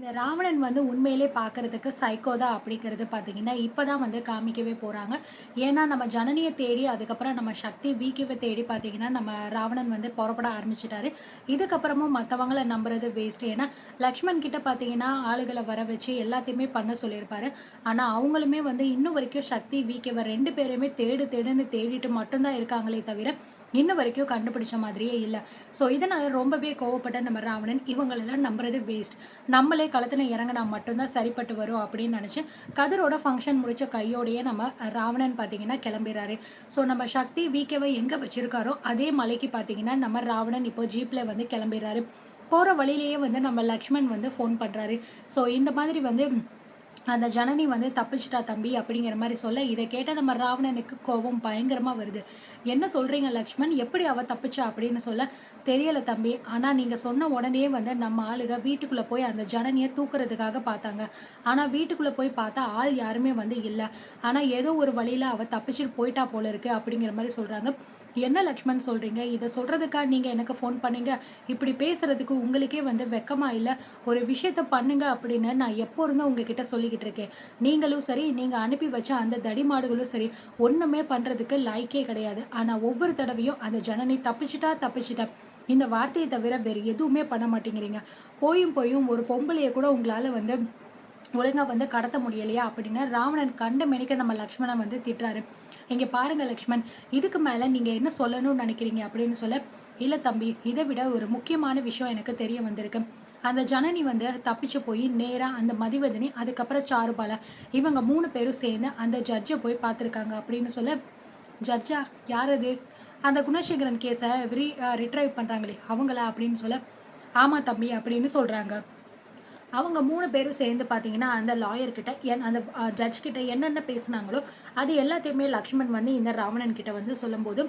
இந்த ராவணன் வந்து உண்மையிலே பார்க்கறதுக்கு சைக்கோ தான் அப்படிங்கிறது பார்த்தீங்கன்னா, இப்ப தான் வந்து காமிக்கவே போறாங்க. ஏன்னா, நம்ம ஜனனிய தேடி, அதுக்கப்புறம் நம்ம சக்தி விகிவ தேடி பார்த்தீங்கன்னா, நம்ம ராவணன் வந்து புறப்பட ஆரம்பிச்சுட்டாரு. இதுக்கப்புறமும் மத்தவங்கள நம்புறது வேஸ்ட். ஏன்னா, லக்ஷ்மண் கிட்ட பார்த்தீங்கன்னா, ஆளுகள வர வச்சு எல்லாத்தையுமே பண்ண சொல்லியிருப்பாரு. ஆனா, அவங்களுமே வந்து இன்னும் வரைக்கும் சக்தி, விகிவ 2 பேரையுமே தேடுன்னு தேடிட்டு மட்டும் தான் இருக்காங்களே தவிர, இன்ன வரைக்கும் கண்டுபிடிச்ச மாதிரியே இல்ல. ஸோ, இதனால ரொம்பவே கோவப்பட்ட நம்ம ராவணன், இவங்களெல்லாம் நம்புறது வேஸ்ட். நம்மளே களத்துல இறங்குனா மட்டும் தான் சரிப்பட்டு வரும் அப்படின்னு நினைச்சு, கதிரோட ஃபங்ஷன் முடிச்ச கையோடையே நம்ம ராவணன் பார்த்தீங்கன்னா கிளம்பிறாரு. ஸோ, நம்ம சக்தி விகேவை எங்க வச்சிருக்காரோ, அதே மலைக்கு பார்த்தீங்கன்னா, நம்ம ராவணன் இப்போ ஜீப்ல வந்து கிளம்பிறாரு. போற வழியிலேயே வந்து நம்ம லக்ஷ்மண் வந்து ஃபோன் பண்றாரு. ஸோ, இந்த மாதிரி வந்து அந்த ஜனனி வந்து தப்பிச்சிட்டா தம்பி அப்படிங்கிற மாதிரி சொல்ல, இதை கேட்ட நம்ம ராவணனுக்கு கோபம் பயங்கரமா வருது. என்ன சொல்றீங்க லக்ஷ்மண், எப்படி அவ தப்பிச்சா அப்படின்னு சொல்ல, தெரியல தம்பி, ஆனா நீங்க சொன்ன உடனே வந்து நம்ம ஆளுக வீட்டுக்குள்ள போய் அந்த ஜனனியை தூக்குறதுக்காக பார்த்தாங்க. ஆனா வீட்டுக்குள்ள போய் பார்த்தா ஆள் யாருமே வந்து இல்ல. ஆனா ஏதோ ஒரு வழியில அவ தப்பிச்சுட்டு போயிட்டா போல இருக்கு அப்படிங்கிற மாதிரி சொல்றாங்க. என்ன லக்ஷ்மண் சொல்றீங்க, இதை சொல்றதுக்கா நீங்க எனக்கு ஃபோன் பண்ணீங்க? இப்படி பேசுறதுக்கு உங்களுக்கே வந்து வெக்கமா இல்ல? ஒரு விஷயத்த பண்ணுங்க அப்படின்னு நான் எப்போ இருந்தும் உங்ககிட்ட சொல்லிக்கிட்டு இருக்கேன். நீங்களும் சரி, நீங்க அனுப்பி வச்ச அந்த தடிமாடுகளும் சரி, ஒண்ணுமே பண்றதுக்கு லாய்க்கே கிடையாது. ஆனா ஒவ்வொரு தடவையும் அந்த ஜனனி தப்பிச்சிட்டா இந்த வார்த்தையை தவிர வேறு எதுவுமே பண்ண மாட்டேங்கிறீங்க. போயும் போயும் ஒரு பொம்பளைய கூட உங்களால வந்து ஒழுங்கா வந்து கடத்த முடியலையா அப்படின்னு ராவணன் கண்ட மேனிக்க நம்ம லக்ஷ்மணன் வந்து திட்டுறாரு. இங்க பாருங்க லக்ஷ்மண், இதுக்கு மேல நீங்க என்ன சொல்லணும்னு நினைக்கிறீங்க அப்படின்னு சொல்ல, இல்ல தம்பி, இதை விட ஒரு முக்கியமான விஷயம் எனக்கு தெரிய வந்திருக்கு. அந்த ஜனனி வந்து தப்பிச்சு போய் நேரா அந்த மதிவதனி, அதுக்கப்புறம் சாருபாலா, இவங்க 3 பேரும் சேர்ந்து அந்த ஜட்ஜை போய் பார்த்துருக்காங்க அப்படின்னு சொல்ல, ஜட்ஜா யார் அது? அந்த குணசேகரன் கேஸை ரிட்ரைவ் பண்றாங்களே அவங்களா அப்படின்னு சொல்ல, ஆமா தம்பி அப்படின்னு சொல்றாங்க. அவங்க 3 பேரும் சேர்ந்து பார்த்தீங்கன்னா, அந்த லாயர் கிட்ட அந்த ஜட்ஜ் கிட்ட என்னென்ன பேசுனாங்களோ, அது எல்லாத்தையுமே லக்ஷ்மண் வந்து இந்த ராவணன் கிட்ட வந்து சொல்லும்போது,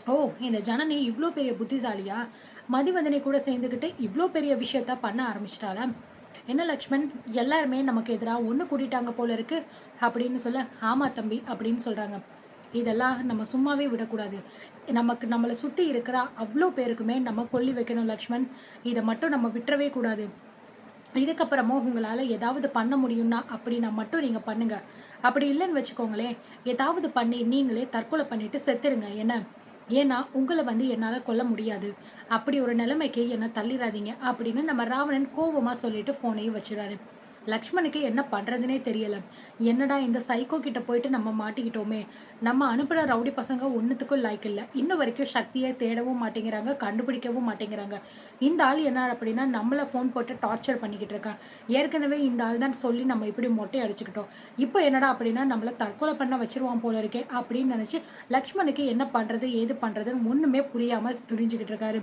"ஓ! இந்த ஜனனி இவ்ளோ பெரிய புத்திசாலியா? மதிவதனை கூட சேர்ந்துக்கிட்டு இவ்ளோ பெரிய விஷயத்த பண்ண ஆரம்பிச்சுட்டாளா? என்ன லக்ஷ்மண், எல்லாருமே நமக்கு எதிரா ஒண்ணு கூட்டிட்டாங்க போல இருக்கு." அப்படின்னு சொல்ல, "ஆமா தம்பி" அப்படின்னு சொல்றாங்க. இதெல்லாம் நம்ம சும்மாவே விடக்கூடாது. நம்மள சுத்தி இருக்கிற அவ்ளோ பேருக்குமே நம்ம கொள்ளி வைக்கணும் லக்ஷ்மண். இத மட்டும் நம்ம விட்டுறவே கூடாது. இதுக்கப்புறமும் உங்களால ஏதாவது பண்ண முடியும்னா அப்படின்னா மட்டும் நீங்க பண்ணுங்க. அப்படி இல்லைன்னு வச்சுக்கோங்களேன், ஏதாவது பண்ணி நீங்களே தற்கொலை பண்ணிட்டு செத்துருங்க என்ன. ஏன்னா உங்கள வந்து என்னால கொல்ல முடியாது. அப்படி ஒரு நிலைமைக்கு என்ன தள்ளிறாதீங்க அப்படின்னு நம்ம ராவணன் கோவமா சொல்லிட்டு ஃபோனையும் வச்சுறாரு. லக்ஷ்மணுக்கு என்ன பண்றதுன்னே தெரியல. என்னடா இந்த சைக்கோ கிட்ட போயிட்டு நம்ம மாட்டிக்கிட்டோமே. நம்ம அனுப்புன ரவுடி பசங்க ஒண்ணுத்துக்கும் லாய்க்கு இல்ல. இன்ன வரைக்கும் சக்திய தேடவும் மாட்டேங்கிறாங்க, கண்டுபிடிக்கவும் மாட்டேங்கிறாங்க. இந்த ஆள் என்ன அப்படின்னா நம்மள ஃபோன் போட்டு டார்ச்சர் பண்ணிக்கிட்டு இருக்கான். ஏற்கனவே இந்த ஆள் தான் சொல்லி நம்ம இப்படி மொட்டை அடிச்சுக்கிட்டோம். இப்போ என்னடா அப்படின்னா நம்மள தற்கொலை பண்ண வச்சிருவான் போல இருக்கே அப்படின்னு நினைச்சு லக்ஷ்மணுக்கு என்ன பண்றது, ஏது பண்றதுன்னு ஒண்ணுமே புரியாம துடிஞ்சுகிட்டு இருக்காரு.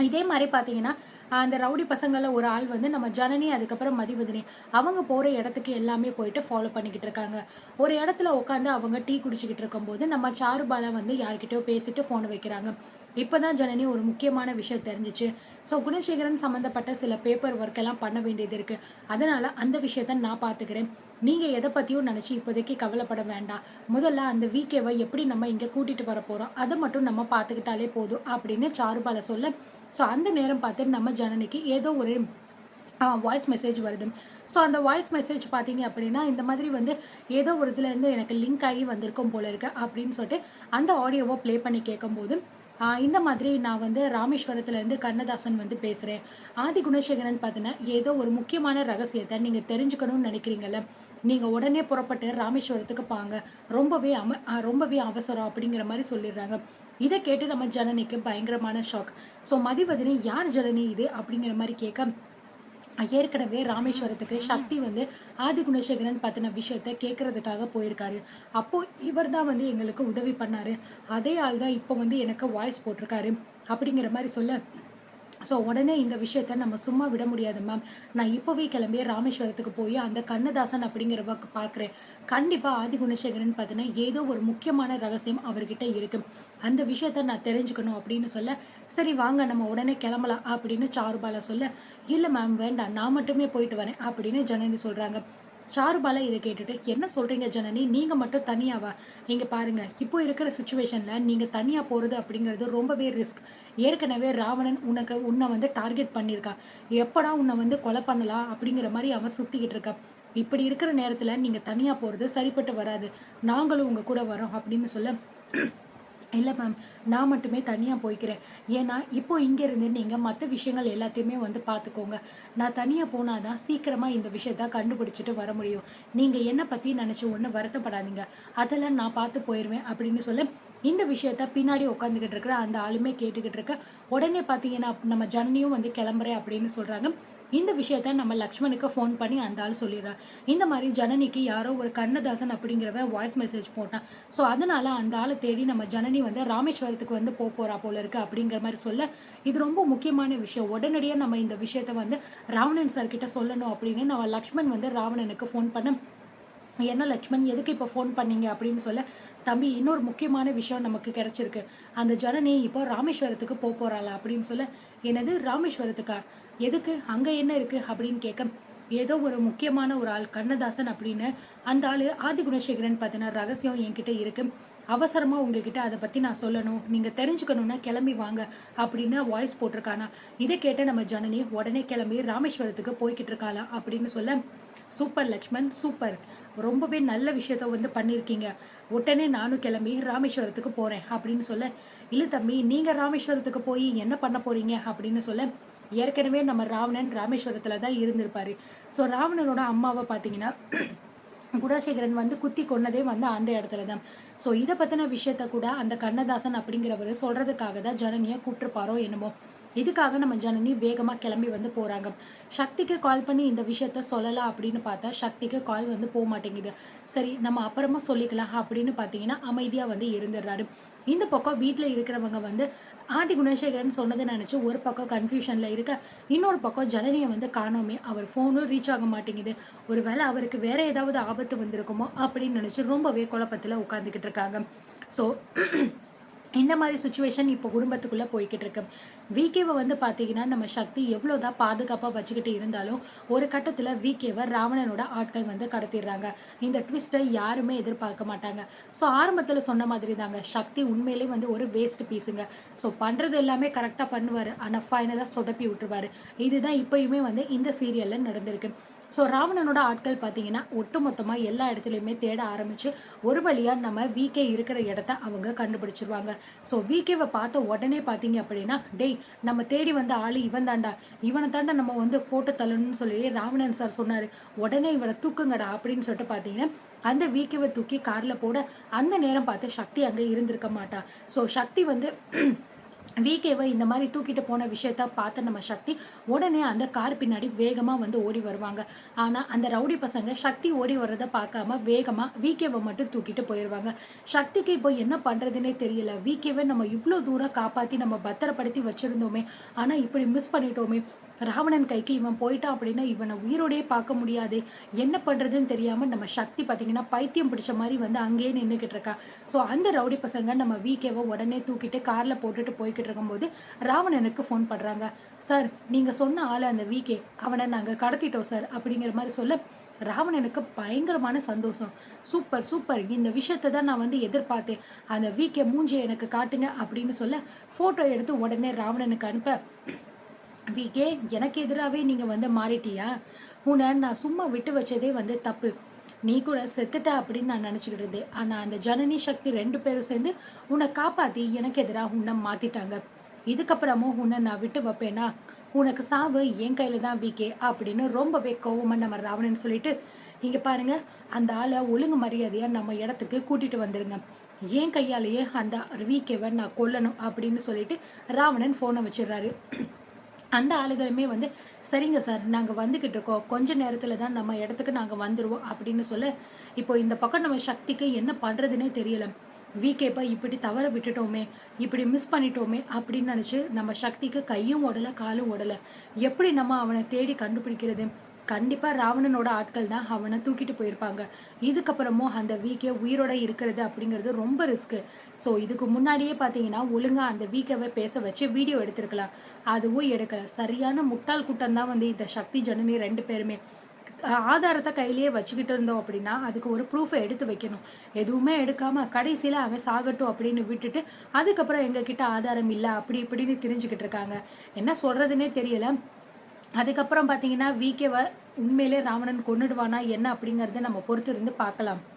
இதே மாரி பார்த்தீங்கன்னா, அந்த ரவுடி பசங்கள்ல ஒரு ஆள் வந்து நம்ம ஜனனி, அதுக்கப்புறம் மதிவதனி. அவங்க போற இடத்துக்கு எல்லாமே போயிட்டு ஃபாலோ பண்ணிக்கிட்டு இருக்காங்க. ஒரு இடத்துல உட்காந்து அவங்க டீ குடிச்சுக்கிட்டு இருக்கும்போது, நம்ம சாருபாலா வந்து யார்கிட்டயோ பேசிட்டு ஃபோன வைக்கிறாங்க. இப்பதான் ஜனனி ஒரு முக்கியமான விஷயம் தெரிஞ்சுச்சு. ஸோ குணசேகரன் சம்மந்தப்பட்ட சில பேப்பர் ஒர்க் எல்லாம் பண்ண வேண்டியது இருக்கு. அதனால அந்த விஷயத்த நான் பார்த்துக்கிறேன். நீங்க எத பத்தியும் நினைச்சு இப்போதைக்கு கவலைப்பட வேண்டாம். முதல்ல அந்த விகேவ எப்படி நம்ம இங்க கூட்டிட்டு வரப்போறோம், அத மட்டும் நம்ம பார்த்துக்கிட்டாலே போதும் அப்படின்னு சாருபாலா சொல்ல, ஸோ அந்த நேரம் பார்த்து நம்ம ஜனனிக்கு ஏதோ ஒரு வாய்ஸ் மெசேஜ் வருது. ஸோ அந்த வாய்ஸ் மெசேஜ் பார்த்தீங்க அப்படின்னா, இந்த மாதிரி வந்து ஏதோ ஒரு இதுலேருந்து எனக்கு லிங்க் ஆகி வந்திருக்கும் போல இருக்கு அப்படின்னு சொல்லிட்டு அந்த ஆடியோவ ப்ளே பண்ணி கேட்கும்போது, இந்த மாதிரி நான் வந்து ராமேஸ்வரத்துலேருந்து கண்ணதாசன் வந்து பேசுகிறேன். ஆதி குணசேகரன் பார்த்தீங்கன்னா, ஏதோ ஒரு முக்கியமான ரகசியத்தை நீங்கள் தெரிஞ்சுக்கணும்னு நினைக்கிறீங்கல்ல, நீங்கள் உடனே புறப்பட்டு ராமேஸ்வரத்துக்கு வாங்க. ரொம்பவே அவசரம் அப்படிங்கிற மாதிரி சொல்லிடுறாங்க. இதை கேட்டு நம்ம ஜனனிக்கு பயங்கரமான ஷாக். ஸோ மதிவதனி யார் ஜனனி இது அப்படிங்கிற மாதிரி கேட்க, ஏற்கனவே ராமேஸ்வரத்துக்கு சக்தி வந்து ஆதி குணசேகரன் பத்தின விஷயத்த கேட்கறதுக்காக போயிருக்காரு. அப்போ இவர் தான் வந்து எங்களுக்கு உதவி பண்ணாரு. அதே ஆள் தான் இப்போ வந்து எனக்கு வாய்ஸ் போட்டிருக்காரு அப்படிங்கிற மாதிரி சொல்ல, ஸோ உடனே இந்த விஷயத்த நம்ம சும்மா விட முடியாது மேம். நான் இப்போவே கிளம்பி ராமேஸ்வரத்துக்கு போய் அந்த கண்ணதாசன் அப்படிங்கிறவ பார்க்குறேன். கண்டிப்பாக ஆதி குணசேகரன் பார்த்தீங்கன்னா ஏதோ ஒரு முக்கியமான ரகசியம் அவர்கிட்ட இருக்கு. அந்த விஷயத்த நான் தெரிஞ்சுக்கணும் அப்படின்னு சொல்ல, சரி வாங்க நம்ம உடனே கிளம்பலாம் அப்படின்னு சாருபாலா சொல்ல, இல்லை மேம் வேண்டாம், நான் மட்டுமே போயிட்டு வரேன் அப்படின்னு ஜனனி சொல்கிறாங்க. சாருபாலா இதை கேட்டுட்டு, "என்ன சொல்றீங்க ஜனனி? நீங்க மட்டும் தனியாவா? இங்க பாருங்க, இப்போ இருக்கிற சிச்சுவேஷன்ல நீங்க தனியா போறது அப்படிங்கிறது ரொம்பவே ரிஸ்க். ஏற்கனவே ராவணன் உன்னை வந்து டார்கெட் பண்ணியிருக்கான். எப்படா உன்னை வந்து கொலை பண்ணலாம் அப்படிங்கிற மாரி அவன் சுத்திக்கிட்டு இருக்கான். இப்படி இருக்கிற நேரத்துல நீங்க தனியா போறது சரிப்பட்டு வராது. நாங்களும் உங்க கூட வரோம்" அப்படின்னு சொல்ல, "இல்ல மேம். நான் மட்டுமே தனியா போய்க்கிறேன். ஏன்னா, இப்போ இங்கேருந்து நீங்க மத்த விஷயங்கள் எல்லாத்தையுமே வந்து பார்த்துக்கோங்க. நான் தனியா போனா தான் சீக்கிரமா இந்த விஷயத்த கண்டுபிடிச்சுட்டு வர முடியும். நீங்க என்ன பத்தி நெனச்சு ஒண்ணும் வருத்தப்படாதீங்க. அதெல்லாம் நான் பார்த்து போயிருவேன்" அப்படின்னு சொல்ல, இந்த விஷயத்த பின்னாடி உட்காந்துக்கிட்டு இருக்கிற அந்த ஆளுமே கேட்டுக்கிட்டு இருக்க. உடனே பார்த்தீங்கன்னா, நம்ம ஜனனியும் வந்து கிளம்புறேன் அப்படின்னு சொல்றாங்க. இந்த விஷயத்த நம்ம லக்ஷ்மணுக்கு ஃபோன் பண்ணி அந்த ஆள் சொல்லிடுறான். இந்த மாரி ஜனனிக்கு யாரோ ஒரு கண்ணதாசன் அப்படிங்கிறவன் வாய்ஸ் மெசேஜ் போட்டான். ஸோ அதனால அந்த ஆள தேடி நம்ம ஜனனி வந்து ராமேஸ்வரத்துக்கு வந்து போறா போல இருக்கு அப்படிங்கிற மாரி சொல்ல, இது ரொம்ப முக்கியமான விஷயம். உடனடியா நம்ம இந்த விஷயத்த வந்து ராவணன் சார் கிட்ட சொல்லணும் அப்படின்னு நம்ம லக்ஷ்மண் வந்து ராவணனுக்கு ஃபோன் பண்ண, "என்ன லக்ஷ்மண், எதுக்கு இப்போ ஃபோன் பண்ணீங்க?" அப்படின்னு சொல்ல, "தம்பி, இன்னொரு முக்கியமான விஷயம் நமக்கு கிடைச்சிருக்கு. அந்த ஜனனி இப்போ ராமேஸ்வரத்துக்கு போறாளா?" அப்படின்னு சொல்ல, "என்னது ராமேஸ்வரத்துக்கா? எதுக்கு? அங்க என்ன இருக்கு?" அப்படின்னு கேட்க, "ஏதோ ஒரு முக்கியமான ஒரு ஆள் கண்ணதாசன் அப்படின்னு அந்த ஆளு ஆதிகுணசேகரன் பத்தின ரகசியம் என்கிட்ட இருக்கு. அவசரமா உங்ககிட்ட அதை பத்தி நான் சொல்லணும். நீங்க தெரிஞ்சுக்கணும்னா கிளம்பி வாங்க" அப்படின்னு வாய்ஸ் போட்டிருக்கானா. இதை கேட்ட நம்ம ஜனனி உடனே கிளம்பி ராமேஸ்வரத்துக்கு போய்கிட்டு இருக்காளாம் அப்படின்னு சொல்ல, "சூப்பர் லக்ஷ்மண், சூப்பர். ரொம்பவே நல்ல விஷயத்த வந்து பண்ணியிருக்கீங்க. உடனே நானும் கிளம்பி ராமேஸ்வரத்துக்கு போறேன்" அப்படின்னு சொல்ல, "இல்ல தம்பி, நீங்க ராமேஸ்வரத்துக்கு போய் என்ன பண்ண போறீங்க?" அப்படின்னு சொல்ல, ஏற்கனவே நம்ம ராவணன் ராமேஸ்வரத்துல தான் இருந்திருப்பாரு. ஸோ ராவணனோட அம்மாவை பார்த்தீங்கன்னா, குணசேகரன் வந்து குத்தி கொன்னதே வந்து அந்த இடத்துல தான். ஸோ இத பத்தின விஷயத்த கூட அந்த கண்ணதாசன் அப்படிங்கிறவரு சொல்றதுக்காக தான் ஜனனிய கூப்ட்டுருப்பாரோ என்னமோ! இதுக்காக நம்ம ஜனனி வேகமா கிளம்பி வந்து போறாங்க. சக்திக்கு கால் பண்ணி இந்த விஷயத்த சொல்லலாம் அப்படின்னு பார்த்தா, சக்திக்கு கால் வந்து போமாட்டேங்குது. சரி, நம்ம அப்புறமா சொல்லிக்கலாம் அப்படின்னு பார்த்தீங்கன்னா, அமைதியா வந்து இருந்துடுறாரு. இந்த பக்கம் வீட்ல இருக்கிறவங்க வந்து ஆதி குணசேகரன் சொன்னத நெனச்சு ஒரு பக்கம் கன்ஃப்யூஷன்ல இருக்க, இன்னொரு பக்கம் ஜனனிய வந்து காணோமே! அவர் ஃபோனும் ரீச் ஆக மாட்டேங்குது. ஒரு வேள அவருக்கு வேற ஏதாவது ஆபத்து வந்திருக்குமோ! அப்படின்னு நெனச்சு ரொம்பவே குழப்பத்துல உட்கார்ந்துகிட்டு இருக்காங்க. ஸோ இந்த மாரி சிச்சுவேஷன் இப்போ குடும்பத்துக்குள்ள போய்க்கிட்டு இருக்கு. விகேவ வந்து பார்த்தீங்கன்னா, நம்ம சக்தி எவ்வளோதான் பாதுகாப்பா வச்சுக்கிட்டு இருந்தாலும், ஒரு கட்டத்தில விகேவ ராவணனோட ஆட்கள் வந்து கடத்திடுறாங்க. இந்த ட்விஸ்ட்ட யாருமே எதிர்பார்க்க மாட்டாங்க. ஸோ ஆரம்பத்தில சொன்ன மாதிரி தாங்க, சக்தி உண்மையிலேயே வந்து ஒரு வேஸ்ட் பீஸுங்க. ஸோ பண்றது எல்லாமே கரெக்ட்டா பண்ணுவாரு. ஆனா ஃபைனலா சொதப்பி விட்டுருவாரு. இதுதான் இப்பயுமே வந்து இந்த சீரியல்ல நடந்திருக்கு. ஸோ ராவணனோட ஆட்கள் பார்த்தீங்கன்னா, ஒட்டுமொத்தமா எல்லா இடத்துலயுமே தேட ஆரம்பிச்சு, ஒரு வழியா நம்ம விகே இருக்கிற இடத்த அவங்க கண்டுபிடிச்சுருவாங்க. ஸோ விகேவ பார்த்த உடனே பார்த்தீங்க அப்படின்னா, "டேய், நம்ம தேடி வந்த ஆளு இவன் தான்டா. இவன தான்டா நம்ம வந்து போட்டு தள்ளணும்னு சொல்லி ராவணன் சார் சொன்னாரு. உடனே இவன தூக்குங்கடா" அப்படின்னு சொல்லிட்டு பார்த்தீங்கன்னா, அந்த விகேவ தூக்கி கார்ல போட, அந்த நேரம் பார்த்து சக்தி அங்க இருந்திருக்க மாட்டா. ஸோ சக்தி வந்து விகேவ இந்த மாரி தூக்கிட்டு போன விஷயத்த பார்த்த நம்ம சக்தி, உடனே அந்த கார் பின்னாடி வேகமா வந்து ஓடி வருவாங்க. ஆனா, அந்த ரவுடி பசங்க சக்தி ஓடி வர்றத பார்க்காம வேகமா விகேவ மட்டும் தூக்கிட்டு போயிருவாங்க. சக்திக்கு இப்போ என்ன பண்றதுன்னே தெரியல. விகேவ நம்ம இவ்ளோ தூரம் காப்பாத்தி நம்ம பத்திரப்படுத்தி வச்சிருந்தோமே! ஆனா இப்படி மிஸ் பண்ணிட்டோமே! ராவணன் கைக்கு இவன் போயிட்டான் அப்படின்னா, இவன உயிரோடயே பார்க்க முடியாதே! என்ன பண்றதுன்னு தெரியாம நம்ம சக்தி பார்த்தீங்கன்னா, பைத்தியம் பிடிச்ச மாரி வந்து அங்கேயே நின்னுகிட்டு இருக்கா. ஸோ அந்த ரவுடி பசங்க நம்ம விகேவ உடனே தூக்கிட்டு கார்ல போட்டுட்டு போய்க்கிட்டு இருக்கும்போது, ராவணனுக்கு ஃபோன் பண்றாங்க. "சார், நீங்க சொன்ன ஆளு அந்த விகே. அவன நாங்க கடத்திட்டோம் சார்" அப்படிங்கிற மாரி சொல்ல, ராவணனுக்கு பயங்கரமான சந்தோஷம். "Super, super. இந்த விஷயத்த தான் நான் வந்து எதிர்பார்த்தேன். அந்த விகே மூஞ்சிய எனக்கு காட்டுங்க" அப்படின்னு சொல்ல, ஃபோட்டோ எடுத்து உடனே ராவணனுக்கு அனுப்ப, "விகே, எனக்கு எதிராவே நீங்க வந்து மாறிட்டியா? உன்ன நான் சும்மா விட்டு வச்சதே வந்து தப்பு. நீ கூட செத்துட்ட அப்படின்னு நான் நினச்சுக்கிட்டு இருந்தேன். ஆனா அந்த ஜனனி, சக்தி 2 பேரும் சேர்ந்து உன்னை காப்பாத்தி எனக்கு எதிரா உன்னை மாத்திட்டாங்க. இதுக்கப்புறமும் உன்னை நான் விட்டு வைப்பேனா? உனக்கு சாவு என் கையில தான் விகே" அப்படின்னு ரொம்பவே கோவமா நம்ம ராவணன் சொல்லிட்டு, "இங்க பாருங்க, அந்த ஆள ஒழுங்கு மரியாதையா நம்ம இடத்துக்கு கூட்டிட்டு வந்துருங்க. என் கையாலேயே அந்த விகேவ நான் கொல்லணும்" அப்படின்னு சொல்லிட்டு ராவணன் ஃபோனை வச்சிடுறாரு. அந்த ஆளுகளுமே வந்து, "சரிங்க சார், நாங்க வந்துகிட்டு இருக்கோம். கொஞ்ச நேரத்துல தான் நம்ம இடத்துக்கு நாங்க வந்துருவோம்" அப்படின்னு சொல்ல, இப்போ இந்த பக்கம் நம்ம சக்திக்கு என்ன பண்றதுன்னே தெரியல. "விகேப்ப இப்படி தவற விட்டுட்டோமே! இப்படி மிஸ் பண்ணிட்டோமே!" அப்படின்னு நெனச்சு நம்ம சக்திக்கு கையும் ஓடல, காலும் ஓடல. எப்படி நம்ம அவன தேடி கண்டுபிடிக்கிறது? கண்டிப்பா ராவணனோட ஆட்கள் தான் அவன தூக்கிட்டு போயிருப்பாங்க. இதுக்கப்புறமும் அந்த விகே உயிரோட இருக்கிறது அப்படிங்கிறது ரொம்ப ரிஸ்க்கு. ஸோ இதுக்கு முன்னாடியே பார்த்தீங்கன்னா, ஒழுங்கா அந்த விகேவ பேச வச்சு வீடியோ எடுத்திருக்கலாம். அதுவும் எடுக்கல. சரியான முட்டாள் கூட்டம் தான் வந்து இந்த சக்தி, ஜனனி 2 பேருமே. ஆதாரத்த கையிலேயே வச்சுக்கிட்டு இருந்தோம் அப்படின்னா, அதுக்கு ஒரு ப்ரூஃப எடுத்து வைக்கணும். எதுவுமே எடுக்காம கடைசியில அவன் சாகட்டும் அப்படின்னு விட்டுட்டு, அதுக்கப்புறம் எங்ககிட்ட ஆதாரம் இல்ல அப்படி இப்படின்னு திரிஞ்சுகிட்டு இருக்காங்க. என்ன சொல்றதுன்னே தெரியல. அதுக்கப்புறம் பார்த்தீங்கன்னா, விகேவ உண்மையிலே ராவணன் கொன்னுடுவானா என்ன அப்படிங்கிறத நம்ம பொறுத்திருந்து பார்க்கலாம்.